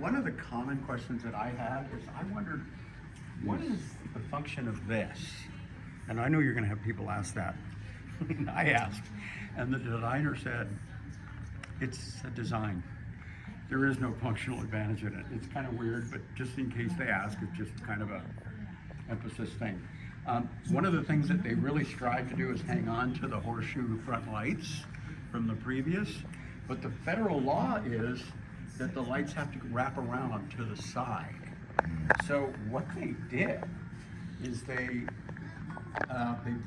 one of the common questions that I had is I wondered, what is the function of this? And I know you're going to have people ask that. I asked, and the designer said, it's a design. There is no functional advantage in it. It's kind of weird, but just in case they ask, it's just kind of a emphasis thing. One of the things that they really strive to do is hang on to the horseshoe front lights from the previous, but the federal law is that the lights have to wrap around to the side. So what they did is they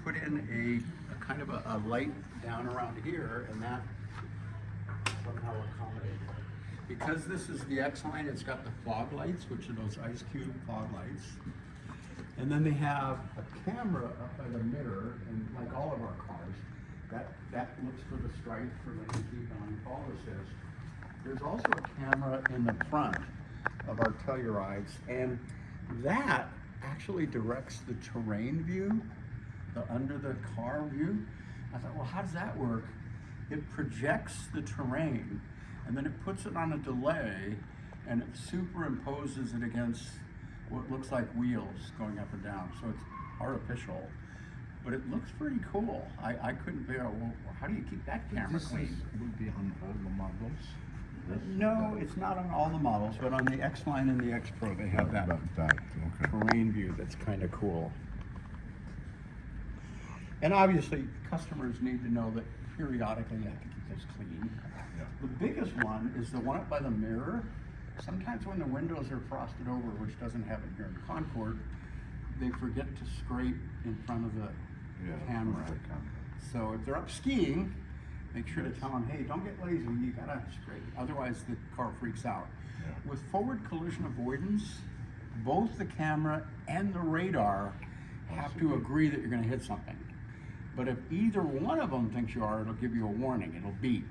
put in a kind of a light down around here, and that somehow accommodated it. Because this is the X line, it's got the fog lights, which are those ice cube fog lights. And then they have a camera up by the mirror, and like all of our cars, that looks for the stripe for lane keep on fall assist. There's also a camera in the front of our Tellurides, and that actually directs the terrain view, the under the car view. I thought, well, how does that work? It projects the terrain, and then it puts it on a delay, and it superimposes it against what looks like wheels going up and down. So it's artificial, but it looks pretty cool. I couldn't figure out, well, how do you keep that camera clean? Will be on all the models? No, it's not on all the models, but on the X Line and the X Pro, they have that terrain view that's kind of cool. And obviously, customers need to know that periodically you have to keep this clean. Yeah. The biggest one is the one up by the mirror. Sometimes when the windows are frosted over, which doesn't happen here in Concord, they forget to scrape in front of the camera. So if they're up skiing, make sure to tell them, hey, don't get lazy, you gotta scrape, otherwise the car freaks out. Yeah. With forward collision avoidance, both the camera and the radar have to agree that you're gonna hit something. But if either one of them thinks you are, it'll give you a warning, it'll beep.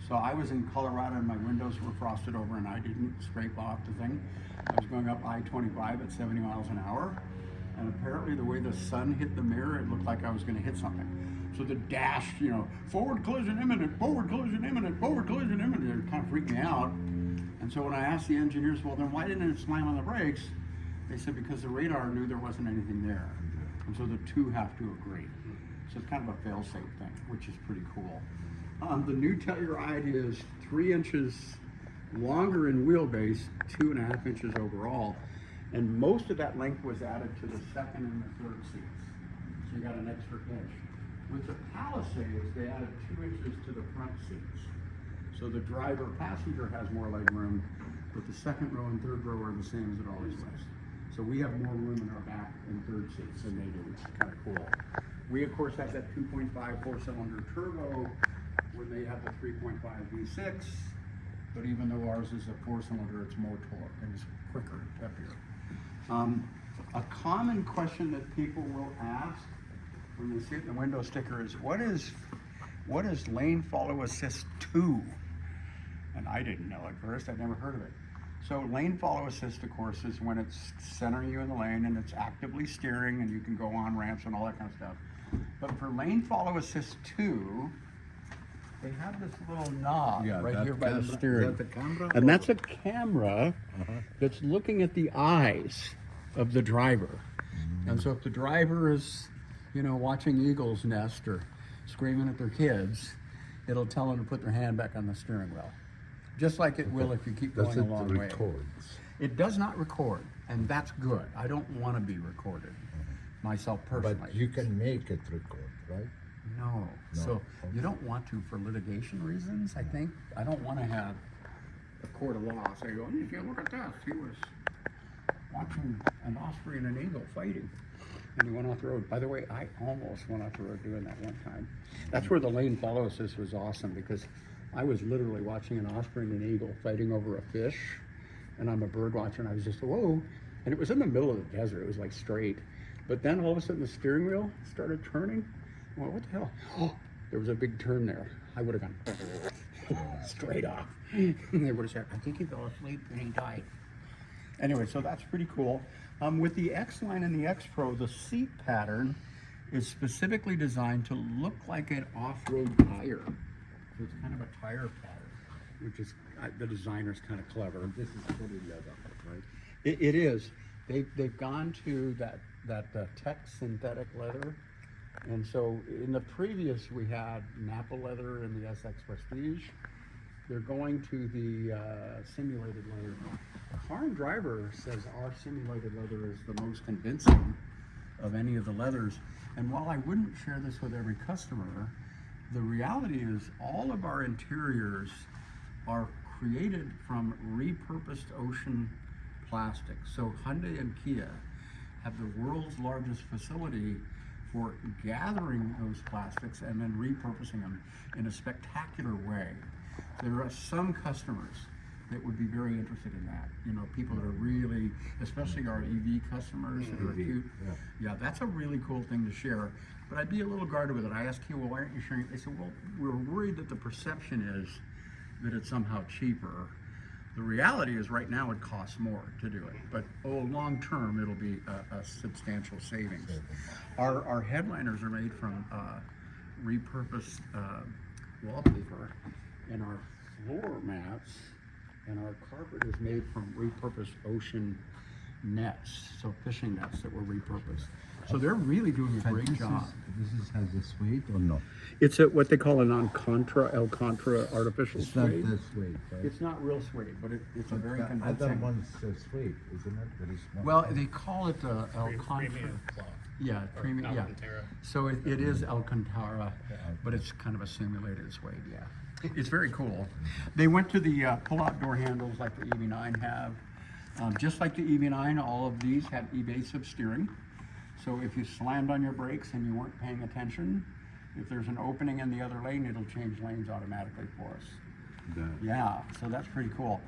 So I was in Colorado and my windows were frosted over and I didn't scrape off the thing. I was going up I-25 at 70 miles an hour, and apparently the way the sun hit the mirror, it looked like I was gonna hit something. So the dash, you know, forward collision imminent, forward collision imminent, forward collision imminent, it kind of freaked me out. And so when I asked the engineers, well then why didn't it slam on the brakes? They said because the radar knew there wasn't anything there. And so the two have to agree. So it's kind of a fail-safe thing, which is pretty cool. The new Telluride is 3 inches longer in wheelbase, 2.5 inches overall, and most of that length was added to the second and the third seats. So you got an extra inch. With the Palisades, they added 2 inches to the front seats. So the driver passenger has more leg room, but the second row and third row are the same as it always was. So we have more room in our back and third seats than they do, which is kind of cool. We of course have that 2.5 4-cylinder turbo when they have the 3.5 V6, but even though ours is a 4-cylinder, it's more torque and it's quicker and peppier. A common question that people will ask when they see it in the window sticker is, what is lane follow assist 2? And I didn't know at first, I'd never heard of it. So lane follow assist, of course, is when it's centering you in the lane and it's actively steering and you can go on ramps and all that kind of stuff. But for lane follow assist 2, they have this little knob right here by the steering. Is that the camera? And that's a camera that's looking at the eyes of the driver. And so if the driver is, you know, watching eagles nest or screaming at their kids, it'll tell them to put their hand back on the steering wheel. Just like it will if you keep going a long way. It does not record, and that's good. I don't want to be recorded, myself personally. But you can make it record, right? No. So you don't want to for litigation reasons, I think. I don't want to have a court of law say, oh, if you look at this, he was watching an osprey and an eagle fighting, and he went off the road. By the way, I almost went off the road doing that one time. That's where the lane follow assist was awesome, because I was literally watching an osprey and an eagle fighting over a fish, and I'm a bird watcher, and I was just, whoa, and it was in the middle of the desert. It was like straight, but then all of a sudden the steering wheel started turning. Well, what the hell? Oh, there was a big turn there. I would have gone straight off. They would have said, I think he fell asleep and he died. Anyway, so that's pretty cool. With the X Line and the X Pro, the seat pattern is specifically designed to look like an off-road tire. So it's kind of a tire pattern. which is, the designer's kind of clever. This is fully leather, right? It is. They've gone to that tech synthetic leather. And so in the previous, we had Napa leather in the SX Prestige. They're going to the simulated leather. Car and Driver says our simulated leather is the most convincing of any of the leathers. And while I wouldn't share this with every customer, the reality is all of our interiors are created from repurposed ocean plastic. So Hyundai and Kia have the world's largest facility for gathering those plastics and then repurposing them in a spectacular way. There are some customers that would be very interested in that. You know, people that are really, especially our EV customers that are acute. Yeah, that's a really cool thing to share. But I'd be a little guarded with it. I asked Kia, well, why aren't you sharing it? They said, well, we're worried that the perception is that it's somehow cheaper. The reality is right now it costs more to do it, but long term it'll be a substantial savings. Our headliners are made from repurposed wallpaper, and our floor mats and our carpet is made from repurposed ocean nets, so fishing nets that were repurposed. So they're really doing a great job. This has a suede or no? It's what they call an Alcantara artificial It's suede. not the suede, right? It's not real suede, but it's a very The convincing. other one's suede, isn't it? Very small. Well, they call it Alcantara. Premium cloth. Yeah, premium. Yeah. Alcantara. So it is Alcantara, but it's kind of a simulated suede. Yeah, it's very cool. They went to the pull-out door handles like the EV9 have. Just like the EV9, all of these have evasive steering. So if you slammed on your brakes and you weren't paying attention, if there's an opening in the other lane, it'll change lanes automatically for us. Yeah, so that's pretty cool.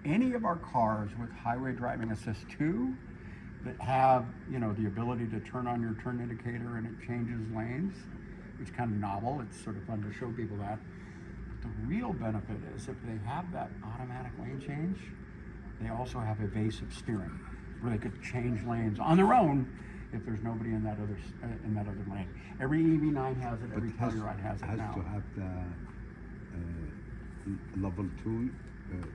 Any of our cars with highway driving assist 2 that have, you know, the ability to turn on your turn indicator and it changes lanes, it's kind of novel. It's sort of fun to show people that. But the real benefit is if they have that automatic lane change, they also have evasive steering, where they could change lanes on their own if there's nobody in that other lane. Every EV9 has it. Every Telluride has it now. Has to have the level 2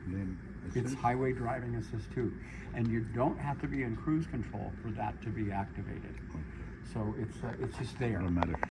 lane assist. It's highway driving assist 2, and you don't have to be in cruise control for that to be activated. So it's just there. Automatic.